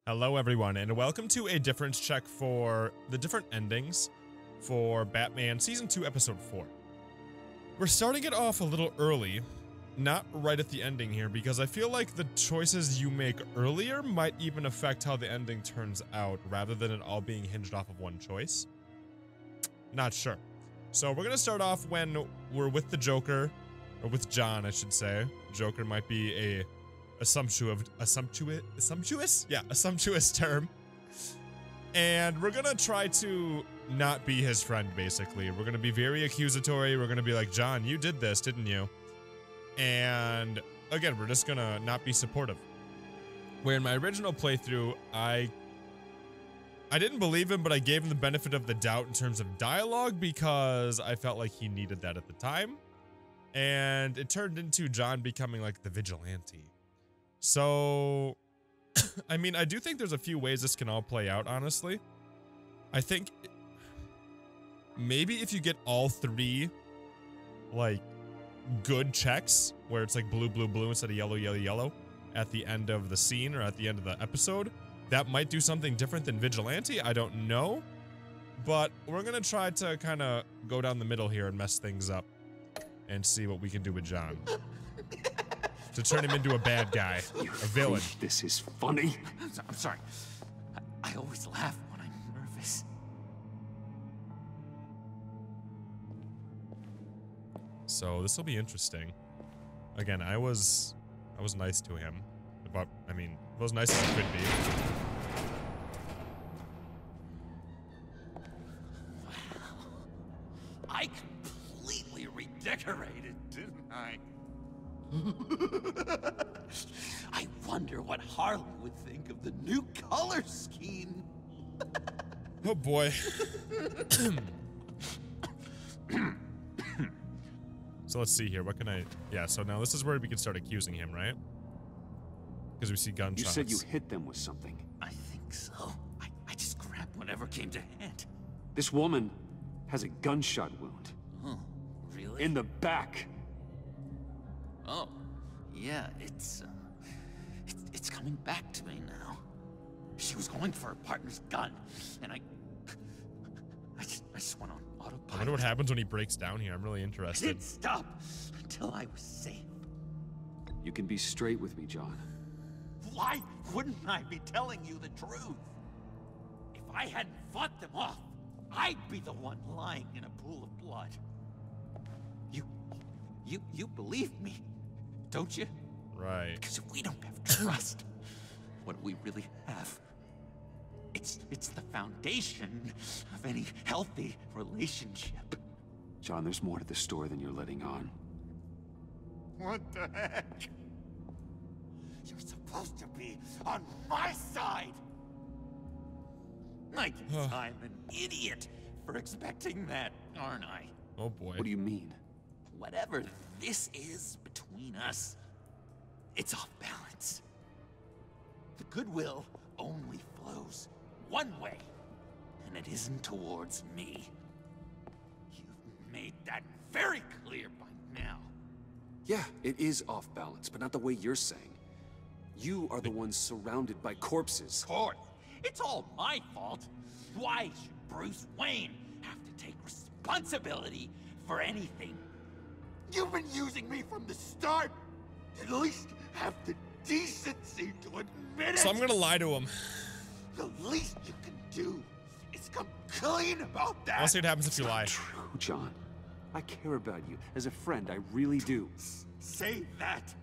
Hello everyone, and welcome to a difference check for the different endings for Batman Season 2, Episode 4. We're starting it off a little early, not right at the ending here, because I feel like the choices you make earlier might even affect how the ending turns out, rather than it all being hinged off of one choice. Not sure. So we're gonna start off when we're with the Joker, or with John, I should say. Joker might be a sumptuous term. And we're gonna try to not be his friend, basically. We're gonna be very accusatory. We're gonna be like, John, you did this, didn't you? And again, we're just gonna not be supportive. Where in my original playthrough, I didn't believe him, but I gave him the benefit of the doubt in terms of dialogue because I felt like he needed that at the time. And it turned into John becoming like the Vigilante. So, I mean, I do think there's a few ways this can all play out, honestly. I think maybe if you get all three, like, good checks, where it's like blue, blue, blue instead of yellow, yellow, yellow, at the end of the scene or at the end of the episode, that might do something different than Vigilante, I don't know. But we're gonna try to kind of go down the middle here and mess things up and see what we can do with John. To turn him into a bad guy, a villain. This is funny. I'm sorry. I always laugh when I'm nervous. So this will be interesting. Again, I was nice to him, but I mean, it was nice as it could be. Wow. I completely redecorated, didn't I? I wonder what Harley would think of the new color scheme. Oh boy. So let's see here. What can I... Yeah, so now this is where we can start accusing him, right? Because we see gunshots. You said you hit them with something. I think so. I just grabbed whatever came to hand. This woman has a gunshot wound. Oh, really? In the back. Oh, yeah, it's coming back to me now. She was going for her partner's gun, and I just went on autopilot. I wonder what happens when he breaks down here. I'm really interested. I didn't stop until I was safe. You can be straight with me, John. Why wouldn't I be telling you the truth? If I hadn't fought them off, I'd be the one lying in a pool of blood. You believe me, don't you? Right. Because if we don't have trust, what do we really have? It's the foundation of any healthy relationship. John, there's more to the story than you're letting on. What the heck? You're supposed to be on my side. I guess I'm an idiot for expecting that, aren't I? Oh boy. What do you mean? Whatever this is between us, it's off balance. The goodwill only flows one way, and it isn't towards me. You've made that very clear by now. Yeah, it is off balance, but not the way you're saying. You are the ones surrounded by corpses. Of course, it's all my fault. Why should Bruce Wayne have to take responsibility for anything? You've been using me from the start. At least have the decency to admit it. So I'm gonna lie to him. The least you can do is come clean about that. I'll see what happens if you lie. True, John. I care about you. As a friend, I really do. Say that.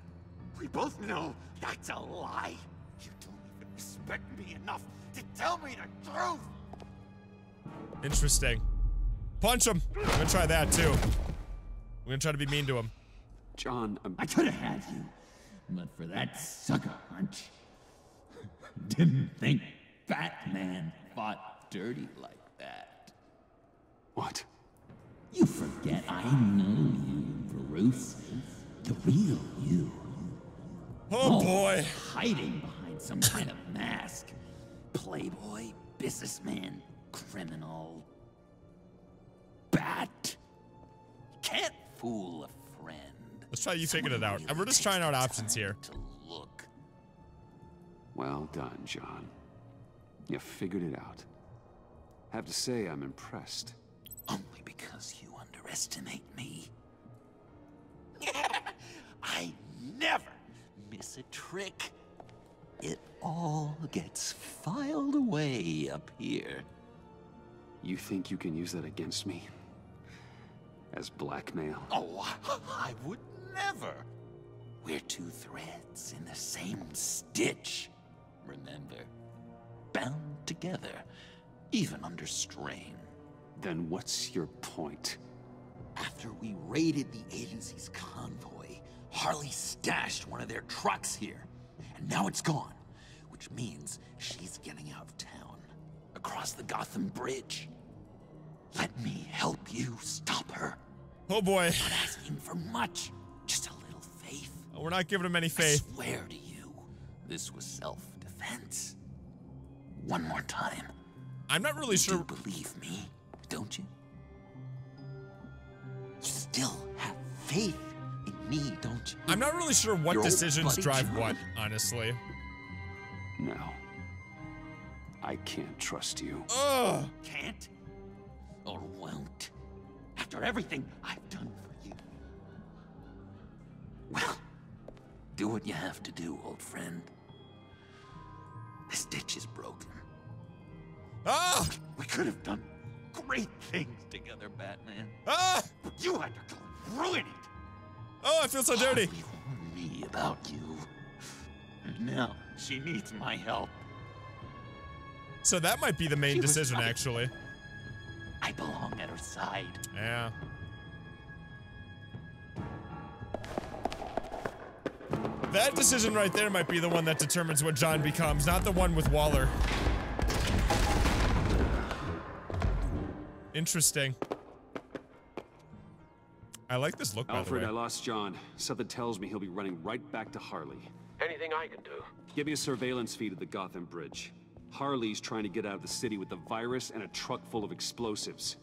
We both know that's a lie. You don't even respect me enough to tell me the truth. Interesting. Punch him. I'm gonna try that too. I'm gonna try to be mean to him. John, I could have had you, but for that sucker punch. Didn't think Batman fought dirty like that. What? You forget I know you, Bruce. The real you. Oh boy. Hiding behind some kind of mask. Playboy, businessman, criminal. Bat. Can't fool a friend. Let's try you figuring it out. And we're just trying out options here. To look. Well done, John. You figured it out. Have to say, I'm impressed. Only because you underestimate me. I never miss a trick. It all gets filed away up here. You think you can use that against me? As blackmail? Oh, I would never. We're two threads in the same stitch. Remember, bound together, even under strain. Then what's your point? After we raided the agency's convoy, Harley stashed one of their trucks here. And now it's gone, which means she's getting out of town, across the Gotham Bridge. Let me help you stop her. Oh boy. Not asking for much, just a little faith. We're not giving him any faith. I swear to you, this was self-defense. One more time. I'm not really sure. You do believe me, don't you? You still have faith in me, don't you? I'm not really sure what Your decisions buddy drive John? what, honestly. No. I can't trust you. Ugh. Can't or won't. After everything I've done for you. Well, do what you have to do, old friend. This ditch is broken. Ah! We could have done great things together, Batman. Ah! But you had to go ruin it. Oh, I feel so dirty. Harley warned me about you. And now she needs my help. So that might be the main She was decision, right. actually. I belong at her side. Yeah. That decision right there might be the one that determines what John becomes, not the one with Waller. Interesting. I like this look, by Alfred, the I way. lost John. Something tells me he'll be running right back to Harley. Anything I can do? Give me a surveillance feed of the Gotham Bridge. Harley's trying to get out of the city with a virus and a truck full of explosives.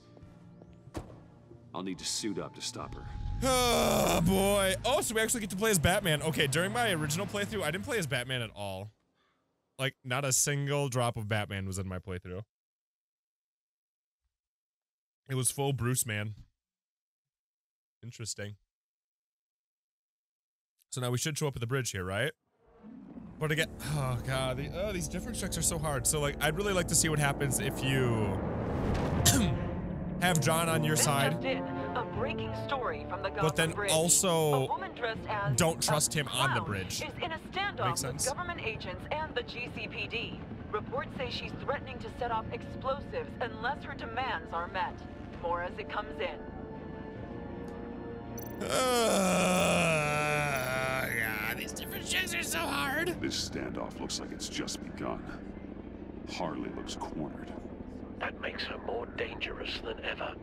I'll need to suit up to stop her. Oh, boy. Oh, so we actually get to play as Batman. Okay, during my original playthrough, I didn't play as Batman at all. Like, not a single drop of Batman was in my playthrough. It was full Bruce, man. Interesting. So now we should show up at the bridge here, right? But again, oh god, these different tricks are so hard. So like, I'd really like to see what happens if you have John on your side, A breaking story from the but then Gotham Bridge. also A woman dressed as don't trust a him on the clown bridge. Is in a standoff Makes sense. with government agents and the GCPD. Reports say she's threatening to set off explosives unless her demands are met. More as it comes in. God, these different tricks are so hard. This standoff looks like it's just begun. Harley looks cornered. That makes her more dangerous than ever.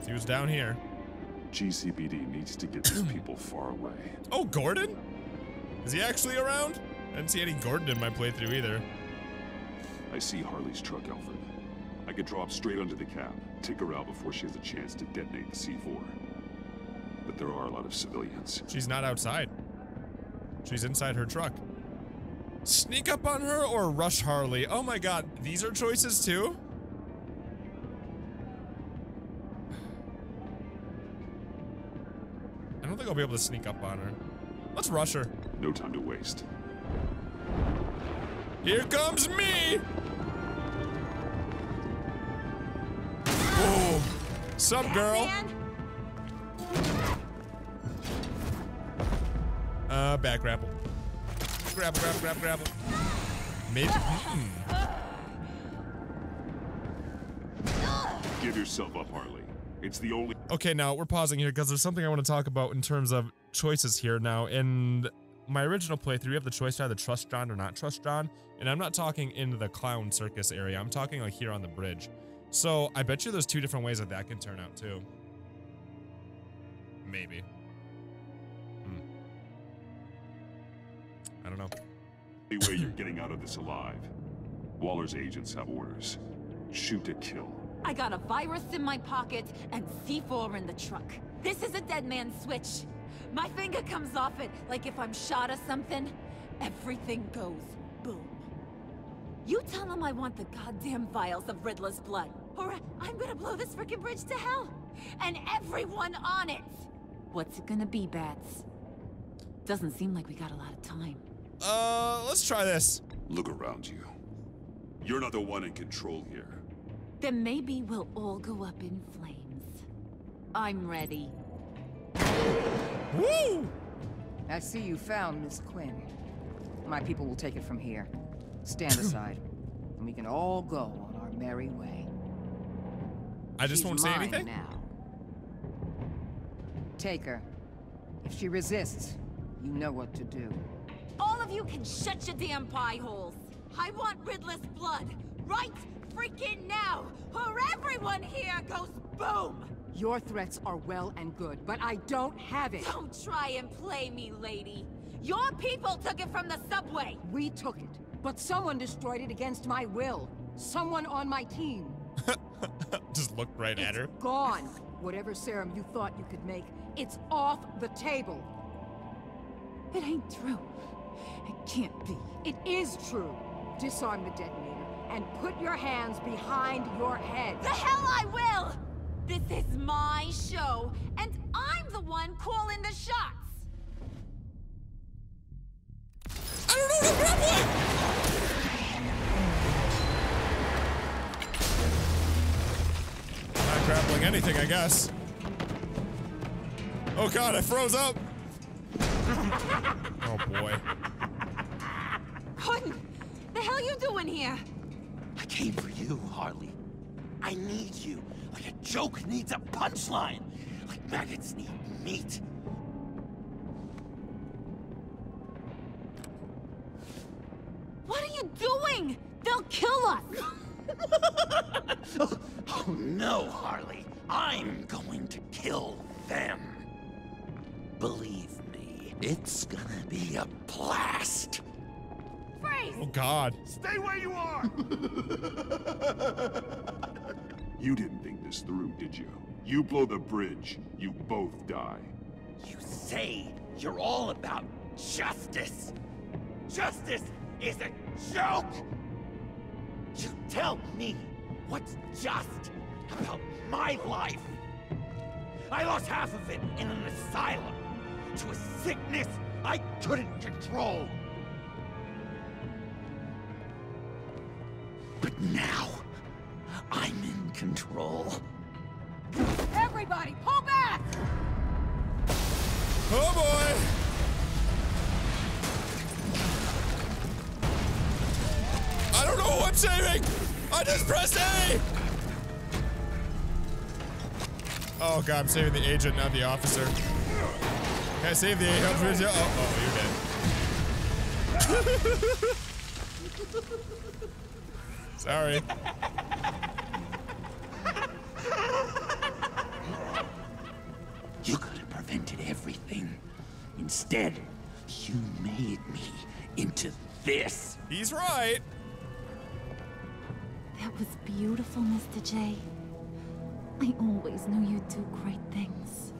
He was down here. GCPD needs to get these people far away. Oh, Gordon? Is he actually around? I didn't see any Gordon in my playthrough either. I see Harley's truck, Alfred. I could drop straight under the cab, take her out before she has a chance to detonate the C4. But there are a lot of civilians. She's not outside. She's inside her truck. Sneak up on her or rush Harley? Oh my god, these are choices too? I don't think I'll be able to sneak up on her. Let's rush her. No time to waste. Here comes me! Boom. Sup, girl? Back grapple. Grapple, grapple, grapple, grapple. Maybe. Give yourself up, Harley. It's the only— Okay, now we're pausing here because there's something I want to talk about in terms of choices here now. In my original playthrough, you have the choice to either trust John or not trust John. And I'm not talking in the clown circus area. I'm talking like here on the bridge. So I bet you there's two different ways that that can turn out too. Maybe. I don't know. The only way you're getting out of this alive. Waller's agents have orders. Shoot to kill. I got a virus in my pocket and C4 in the truck. This is a dead man's switch. My finger comes off it like if I'm shot or something. everything goes boom. You tell him I want the goddamn vials of Riddler's blood, or I'm gonna blow this frickin' bridge to hell, and everyone on it. What's it gonna be, Bats? Doesn't seem like we got a lot of time. Let's try this. Look around you. You're not the one in control here. Then maybe we'll all go up in flames. I'm ready. Woo! I see you found Miss Quinn. My people will take it from here. Stand aside, and we can all go on our merry way. I just She's won't say mine anything? now. Take her. If she resists, you know what to do. All of you can shut your damn pie holes. I want Riddler's blood, right freaking now, or everyone here goes boom! Your threats are well and good, but I don't have it. Don't try and play me, lady. Your people took it from the subway. We took it, but someone destroyed it against my will. Someone on my team. Just look right at her. It's gone. Whatever serum you thought you could make, it's off the table. It ain't true. It can't be. It is true. Disarm the detonator and put your hands behind your head. The hell I will! This is my show, and I'm the one calling the shots. I don't know what I'm grappling! Not grappling anything, I guess. Oh god, I froze up! Oh boy. What the hell you doing here? I came for you, Harley. I need you, like a joke needs a punchline, like maggots need meat. What are you doing? They'll kill us! Oh no, Harley. I'm going to kill them. Believe me, it's gonna be a blast. Freeze! Oh god. Stay where you are! You didn't think this through, did you? You blow the bridge, you both die. You say you're all about justice. Justice is a joke! You tell me what's just about my life. I lost half of it in an asylum to a sickness I couldn't control. But now, I'm in control. Everybody, pull back! Oh boy! I don't know who I'm saving! I just pressed A! Oh god, I'm saving the agent, not the officer. Can I save the agent? Oh, you're dead. Sorry. You could have prevented everything. Instead, you made me into this. He's right. That was beautiful, Mr. J. I always knew you'd do great things.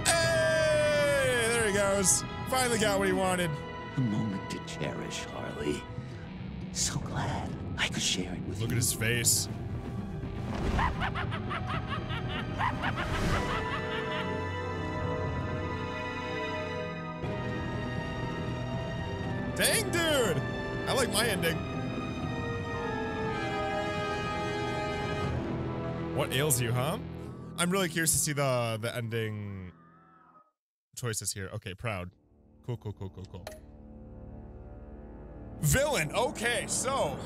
Hey! There he goes. Finally got what he wanted. A moment to cherish, Harley. So glad I could share it with you. Look at his face. Dang, dude! I like my ending. What ails you, huh? I'm really curious to see the ending choices here. Okay, proud. Cool, cool, cool, cool, cool. Villain. Okay, so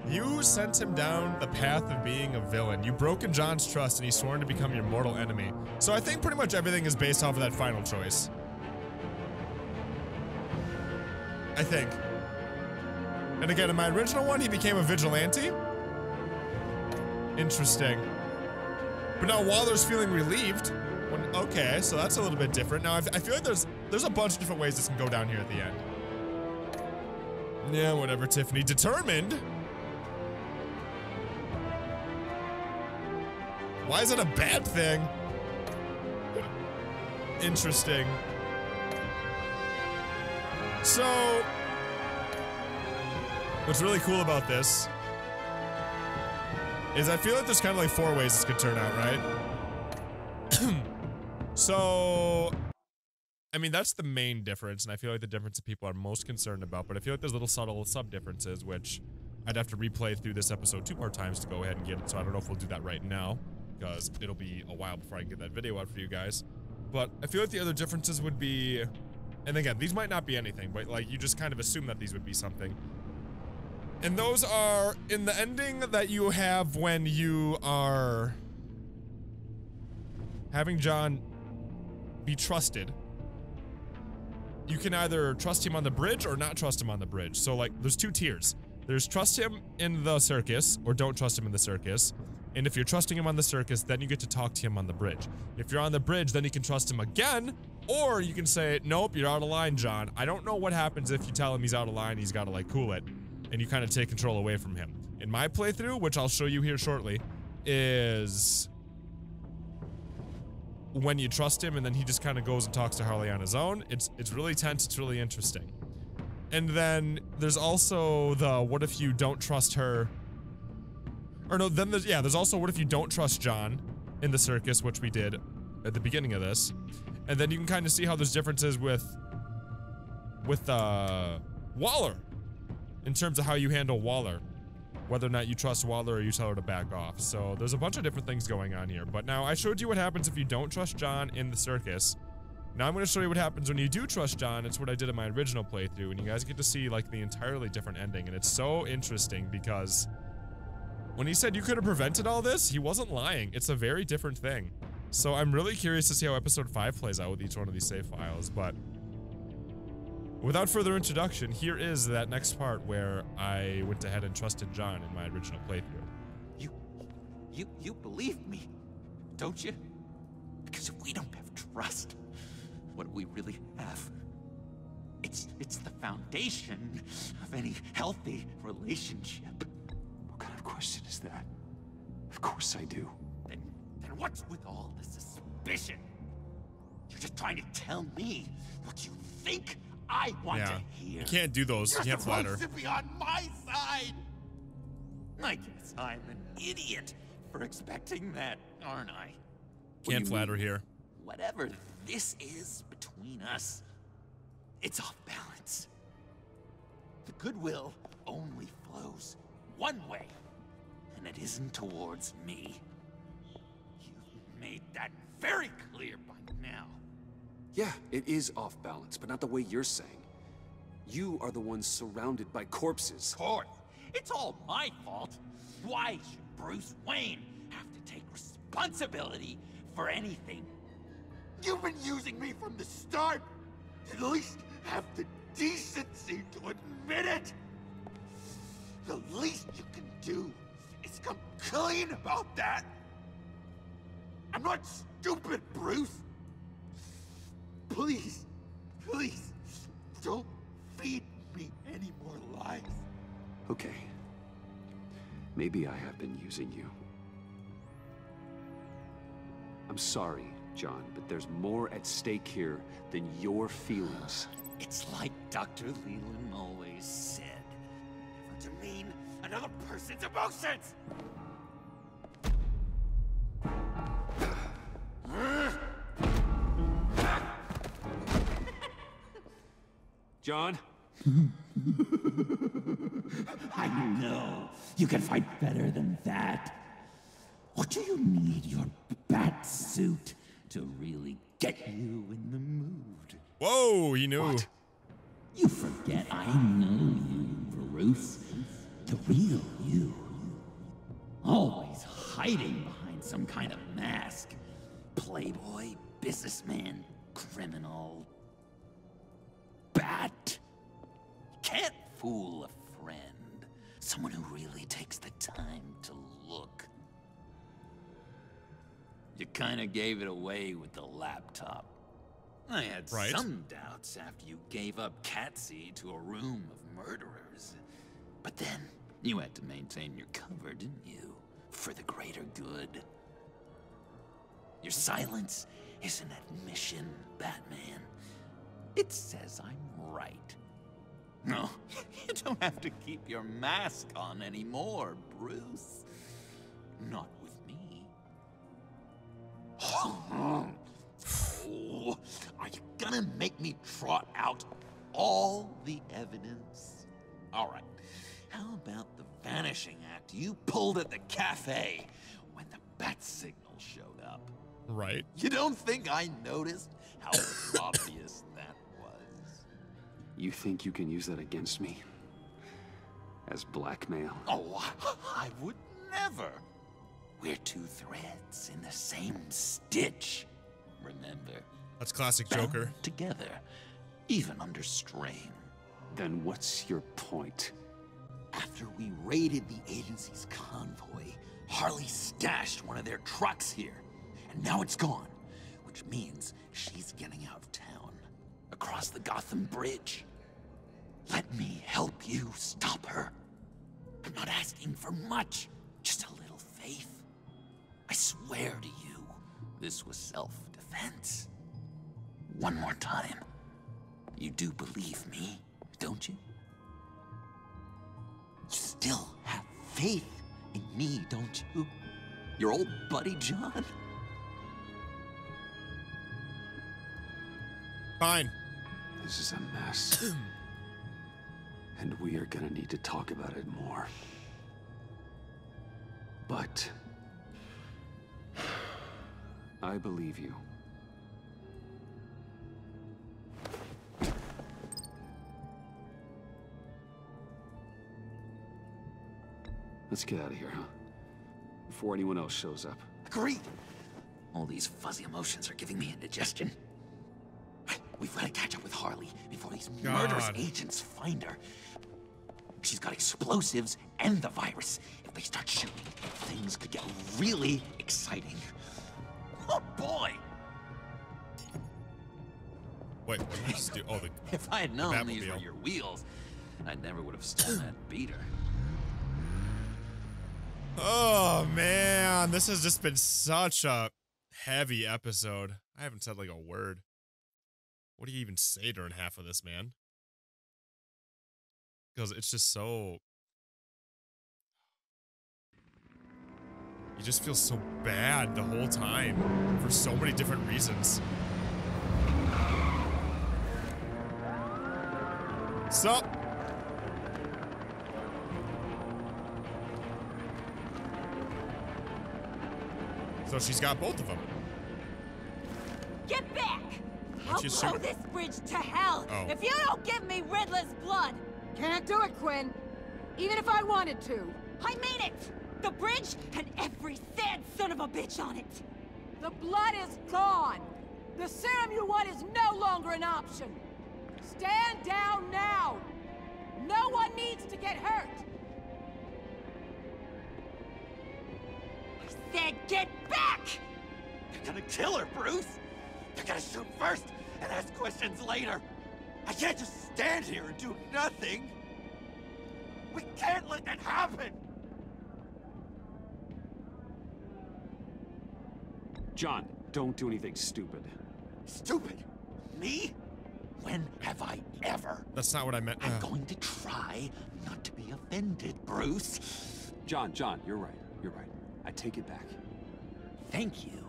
you sent him down the path of being a villain. You've broken John's trust and he's sworn to become your mortal enemy. So I think pretty much everything is based off of that final choice. I think. And again, in my original one, he became a vigilante. Interesting. But now Waller's feeling relieved. Okay, so that's a little bit different. Now, I feel like there's a bunch of different ways this can go down here at the end. Yeah, whatever, Tiffany. Determined? Why is it a bad thing? Interesting. So, what's really cool about this is I feel like there's kind of like 4 ways this could turn out, right? So, I mean, that's the main difference, and I feel like the difference that people are most concerned about, but I feel like there's little subtle sub-differences, which I'd have to replay through this episode 2 more times to go ahead and get it, so I don't know if we'll do that right now, because it'll be a while before I can get that video out for you guys. But I feel like the other differences would be, and again, these might not be anything, but like, you just kind of assume that these would be something. And those are in the ending that you have when you are having John be trusted. You can either trust him on the bridge or not trust him on the bridge. So like, there's 2 tiers. There's trust him in the circus or don't trust him in the circus. And if you're trusting him on the circus, then you get to talk to him on the bridge. If you're on the bridge, then you can trust him again, or you can say, nope, you're out of line, John. I don't know what happens if you tell him he's out of line, he's gotta like cool it, and you kind of take control away from him. In my playthrough, which I'll show you here shortly, is when you trust him and then he just kind of goes and talks to Harley on his own. It's really tense, it's really interesting. And then there's also the what if you don't trust her, or no, then there's also what if you don't trust John in the circus, which we did at the beginning of this. And then you can kind of see how there's differences with Waller in terms of how you handle Waller, whether or not you trust Waller or you tell her to back off. So there's a bunch of different things going on here. But now I showed you what happens if you don't trust John in the circus. Now I'm going to show you what happens when you do trust John. It's what I did in my original playthrough, and you guys get to see like the entirely different ending. And it's so interesting because when he said you could have prevented all this, he wasn't lying. It's a very different thing. So I'm really curious to see how episode 5 plays out with each one of these save files. But without further introduction, here is that next part where I went ahead and trusted John in my original playthrough. You believe me, don't you? Because if we don't have trust, what do we really have? It's the foundation of any healthy relationship. What kind of question is that? Of course I do. Then what's with all the suspicion? You're just trying to tell me what you think I want to hear. You can't do those. You can't flatter. You're supposed to be on my side. I guess I'm an idiot for expecting that, aren't I? Can't flatter here. Whatever this is between us, it's off balance. The goodwill only flows one way, and it isn't towards me. You've made that very clear by now. Yeah, it is off balance, but not the way you're saying. You are the ones surrounded by corpses. Of course, it's all my fault. Why should Bruce Wayne have to take responsibility for anything? You've been using me from the start. At least have the decency to admit it. The least you can do is come clean about that. I'm not stupid, Bruce. Please, please, don't feed me any more lies. Okay. Maybe I have been using you. I'm sorry, John, but there's more at stake here than your feelings. It's like Dr. Leland always said. Never demean another person's emotions! John? I know. You can fight better than that. Or do you need your bat suit to really get you in the mood? Whoa, he knew. What? You forget I know you, Bruce. The real you. Always hiding behind some kind of mask. Playboy, businessman, criminal. Bat. Can't fool a friend. Someone who really takes the time to look. You kinda gave it away with the laptop. I had some doubts after you gave up Catsy to a room of murderers. But then, you had to maintain your cover, didn't you? For the greater good. Your silence is an admission, Batman. It says I'm right. No, you don't have to keep your mask on anymore, Bruce. Not with me. Oh, are you gonna make me trot out all the evidence? All right. How about the vanishing act you pulled at the cafe when the bat signal showed up? Right. You don't think I noticed how obvious that was? You think you can use that against me? As blackmail? Oh, I would never. We're two threads in the same stitch. Remember? That's classic Joker. Bound together, even under strain. Then what's your point? After we raided the agency's convoy, Harley stashed one of their trucks here. And now it's gone, which means she's getting out of town, across the Gotham Bridge. Let me help you stop her. I'm not asking for much, just a little faith. I swear to you, this was self-defense. One more time. You do believe me, don't you? You still have faith in me, don't you? Your old buddy, John? Fine. This is a mess. And we are gonna need to talk about it more. But I believe you. Let's get out of here, huh? Before anyone else shows up. Agreed. All these fuzzy emotions are giving me indigestion. We've got to catch up with Harley before these murderous agents find her. She's got explosives and the virus. If they start shooting, things could get really exciting. Oh boy! Wait, what did I just do? Oh, If I had known these were Batmobile. your wheels, I never would have stolen that beater. Oh man, this has just been such a heavy episode. I haven't said like a word. What do you even say during half of this, man? Because it's just so... You just feel so bad the whole time for so many different reasons. Sup? So she's got both of them. Get back! I'll you blow shoot- this bridge to hell Oh. if you don't give me Riddler's blood! Can't do it, Quinn. Even if I wanted to. I mean it! The bridge and every sad son of a bitch on it! The blood is gone. The serum you want is no longer an option. Stand down now. No one needs to get hurt. I said get back! They're gonna kill her, Bruce! They're gonna shoot first and ask questions later! I can't just stand here and do nothing! We can't let that happen! John, don't do anything stupid. Stupid? Me? When have I ever? That's not what I meant. I'm going to try not to be offended, Bruce. John, you're right. You're right. I take it back. Thank you.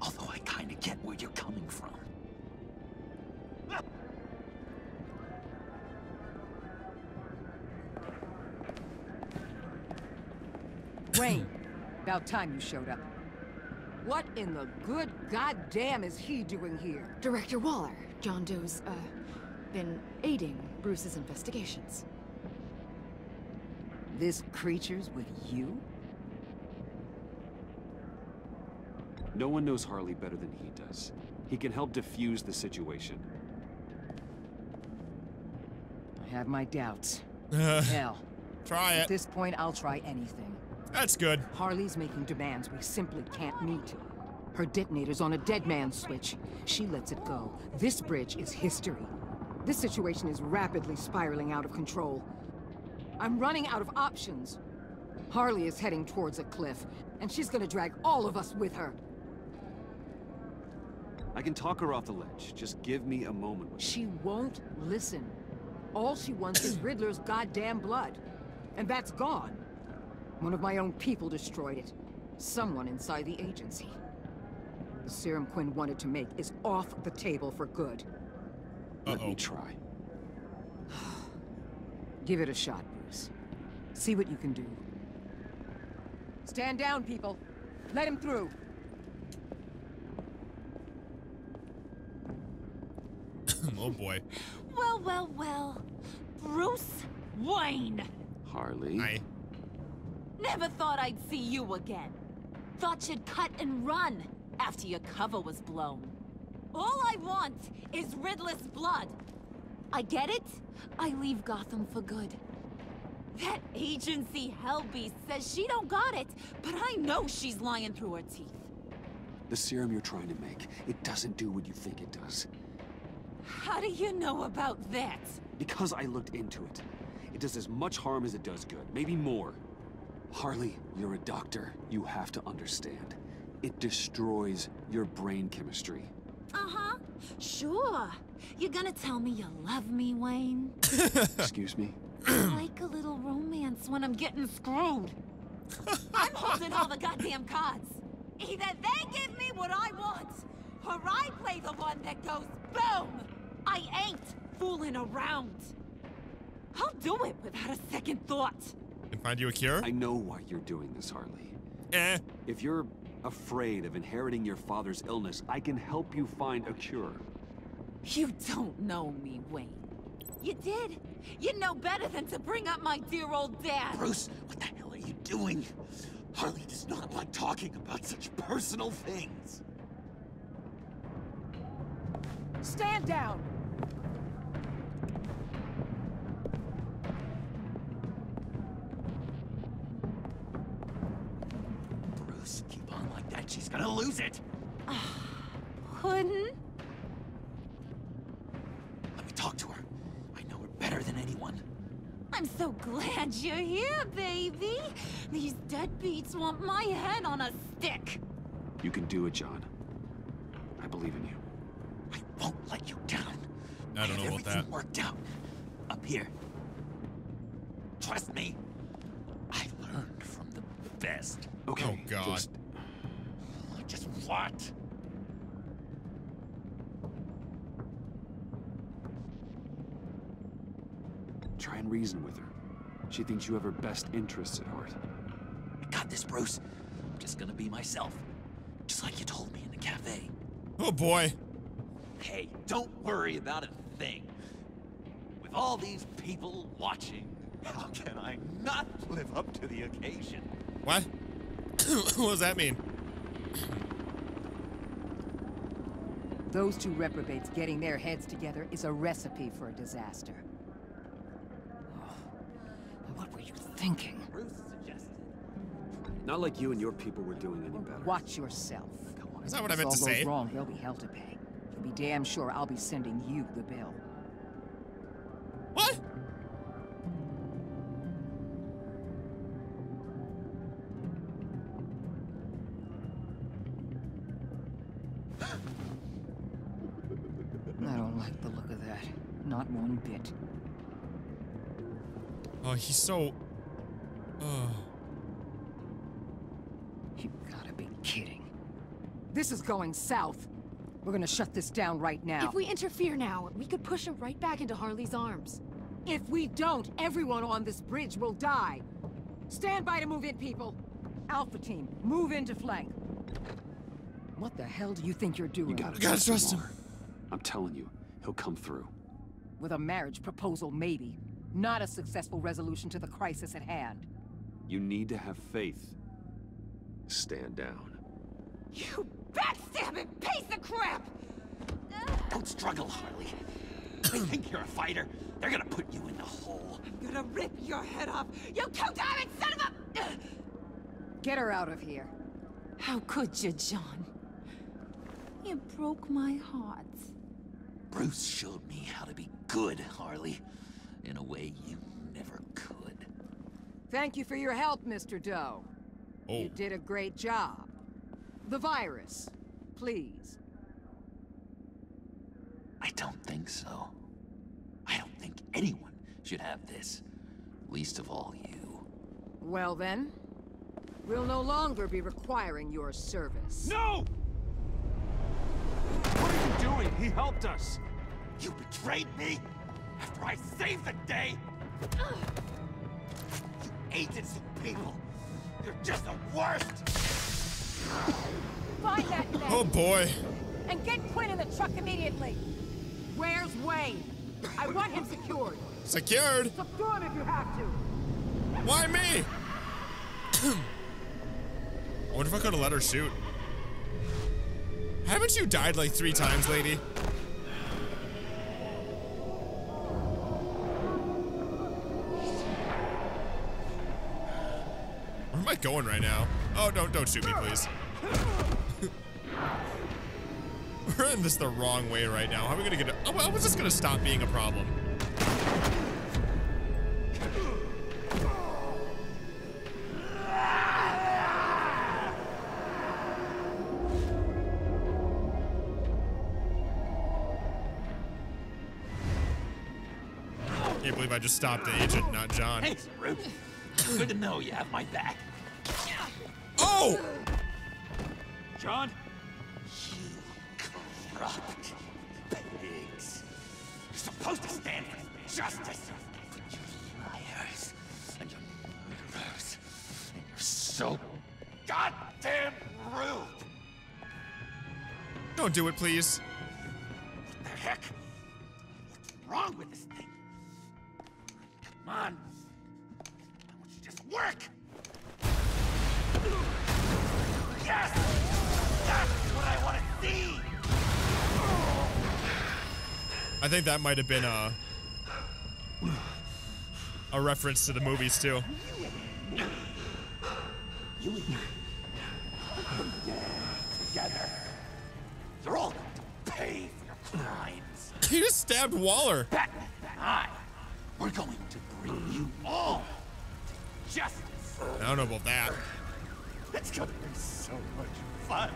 Although I kinda get where you're coming from. Wayne, about time you showed up. What in the good goddamn is he doing here? Director Waller, John Doe's, been aiding Bruce's investigations. This creature's with you? No one knows Harley better than he does. He can help defuse the situation. I have my doubts. Hell, Try at it. this point, I'll try anything. That's good. Harley's making demands we simply can't meet. Her detonator's on a dead man's switch. She lets it go. This bridge is history. This situation is rapidly spiraling out of control. I'm running out of options. Harley is heading towards a cliff, and she's gonna drag all of us with her. I can talk her off the ledge. Just give me a moment with her. She won't listen. All she wants is Riddler's goddamn blood. And that's gone. One of my own people destroyed it. Someone inside the agency. The serum Quinn wanted to make is off the table for good. Let me try. Give it a shot, Bruce. See what you can do. Stand down, people. Let him through. Oh boy. Well, well, well. Bruce Wayne. Harley. Hi. Never thought I'd see you again. Thought you'd cut and run after your cover was blown. All I want is Riddler's blood. I get it. I leave Gotham for good. That agency hellbeast says she don't got it, but I know she's lying through her teeth. The serum you're trying to make, it doesn't do what you think it does. How do you know about that? Because I looked into it. It does as much harm as it does good, maybe more. Harley, you're a doctor. You have to understand. It destroys your brain chemistry. Uh-huh. Sure. You're gonna tell me you love me, Wayne? Excuse me? I like a little romance when I'm getting screwed. I'm holding all the goddamn cards. Either they give me what I want, or I play the one that goes boom! I ain't fooling around. I'll do it without a second thought. And find you a cure? I know why you're doing this, Harley. Eh. If you're afraid of inheriting your father's illness, I can help you find a cure. You don't know me, Wayne. You did. You know better than to bring up my dear old dad. Bruce, what the hell are you doing? Harley does not like talking about such personal things. Stand down! Bruce, keep on like that, she's gonna lose it. Couldn't? Let me talk to her. I know her better than anyone. I'm so glad you're here, baby. These deadbeats want my head on a stick. You can do it, John. I believe in you. I won't let you down. I don't know about everything that. worked out. Up here. Trust me. I learned from the best. Okay. Oh, God. Just what? Try and reason with her. She thinks you have her best interests at heart. I got this, Bruce. I'm just gonna be myself. Just like you told me in the cafe. Oh boy. Hey, don't worry about a thing. With all these people watching, how can I not live up to the occasion? What? What does that mean? Those two reprobates getting their heads together is a recipe for a disaster. Oh, what were you thinking? Bruce suggested. Not like you and your people were doing any better. Watch yourself. Is that what I If meant to all say? goes wrong, they'll be hell to pay. You'll be damn sure I'll be sending you the bill. What? I don't like the look of that. Not one bit. Oh, he's so... You gotta be kidding. This is going south. We're gonna shut this down right now. If we interfere now, we could push her right back into Harley's arms. If we don't, everyone on this bridge will die. Stand by to move in, people. Alpha team, move into flank. What the hell do you think you're doing? You gotta trust him. more. I'm telling you, he'll come through. With a marriage proposal, maybe. Not a successful resolution to the crisis at hand. You need to have faith. Stand down. You backstabbing piece of crap! Don't struggle, Harley. They think you're a fighter. They're gonna put you in the hole. I'm gonna rip your head off, you two-diamond son of a... Get her out of here. How could you, John? You broke my heart. Bruce showed me how to be good, Harley. In a way you never could. Thank you for your help, Mr. Doe. Oh. You did a great job. The virus, please. I don't think so. I don't think anyone should have this. Least of all you. Well then, we'll no longer be requiring your service. No! What are you doing? He helped us. You betrayed me after I saved the day. You agents of people. You're just the worst. Find that thing! Oh boy. And get Quinn in the truck immediately! Where's Wayne? I want him secured. Secured? Secure him if you have to. Why me? I wonder if I could have let her shoot. Haven't you died like 3 times, lady? Where am I going right now? Oh, don't shoot me, please. We're in this the wrong way right now. How are we gonna get it? Oh, well, was this gonna stop being a problem? Can't believe I just stopped the agent, not John. Hey, Root. Good to know you have my back. Oh! John? You corrupt pigs. You're supposed to stand for justice. But you're liars. And you're murderers. And you're so goddamn rude. Don't do it, please. What the heck? What's wrong with this thing? Come on. I want you to just work. Yes! That's what I want to see! I think that might have been a reference to the movies too. You and me. Together. You're all going to pay for your crimes. He just stabbed Waller. Batman and I. We're going to bring you all to justice. I don't know about that. It's gonna be so much fun.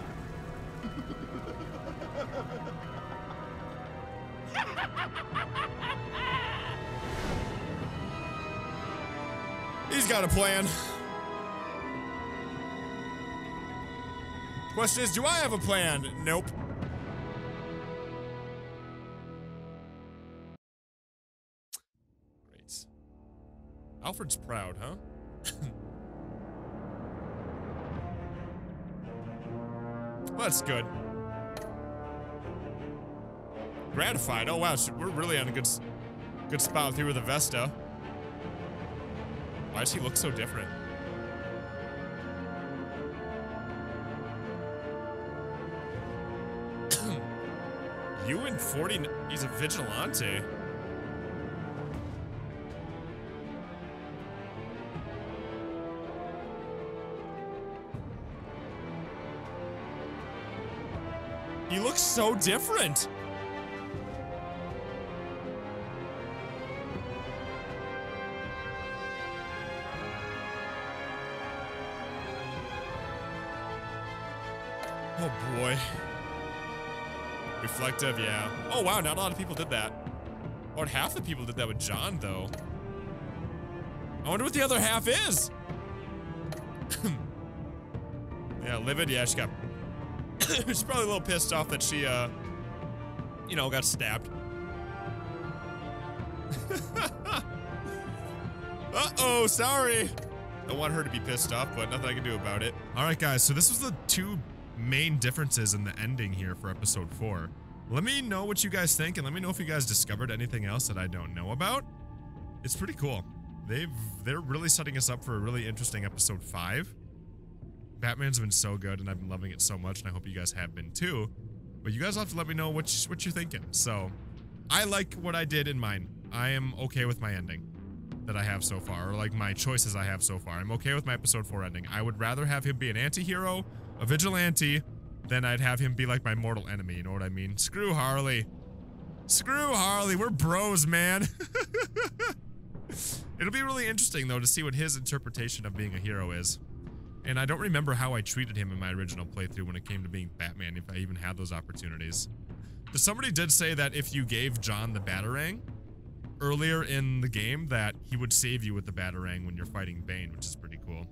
He's got a plan. Question is, do I have a plan? Nope. Great. Alfred's proud, huh? Well, that's good. Gratified. Oh wow, so we're really on a good spot here with the Vesta. Why does he look so different? You in 40, he's a vigilante. He looks so different. Oh boy. Reflective, yeah. Oh wow, not a lot of people did that. About half the people did that with John, though. I wonder what the other half is. Yeah, Livid, yeah, she got... She's probably a little pissed off that she, you know, got stabbed. Uh-oh, sorry. Don't want her to be pissed off, but nothing I can do about it. All right, guys, so this was the 2 main differences in the ending here for episode 4. Let me know what you guys think, and let me know if you guys discovered anything else that I don't know about. It's pretty cool. They're really setting us up for a really interesting episode 5. Batman's been so good, and I've been loving it so much, and I hope you guys have been too. But you guys will have to let me know what you're thinking. So, I like what I did in mine. I am okay with my ending that I have so far, or like my choices I have so far. I'm okay with my episode 4 ending. I would rather have him be an anti-hero, a vigilante, than I'd have him be like my mortal enemy, you know what I mean? Screw Harley. Screw Harley, we're bros, man. It'll be really interesting, though, to see what his interpretation of being a hero is. And I don't remember how I treated him in my original playthrough when it came to being Batman, if I even had those opportunities. Somebody did say that if you gave John the Batarang, earlier in the game that he would save you with the Batarang when you're fighting Bane, which is pretty cool.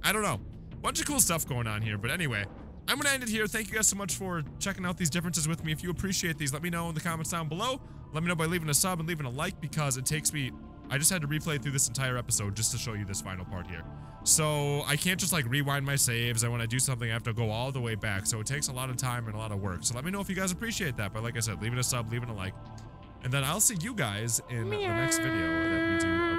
I don't know. Bunch of cool stuff going on here, but anyway, I'm gonna end it here. Thank you guys so much for checking out these differences with me. If you appreciate these, let me know in the comments down below. Let me know by leaving a sub and leaving a like, because it takes me, I just had to replay through this entire episode just to show you this final part here. So I can't just like rewind my saves, and when I do something I have to go all the way back, so it takes a lot of time and a lot of work. So let me know if you guys appreciate that, but like I said, leaving a sub, leaving a like, and then I'll see you guys in the next video that we do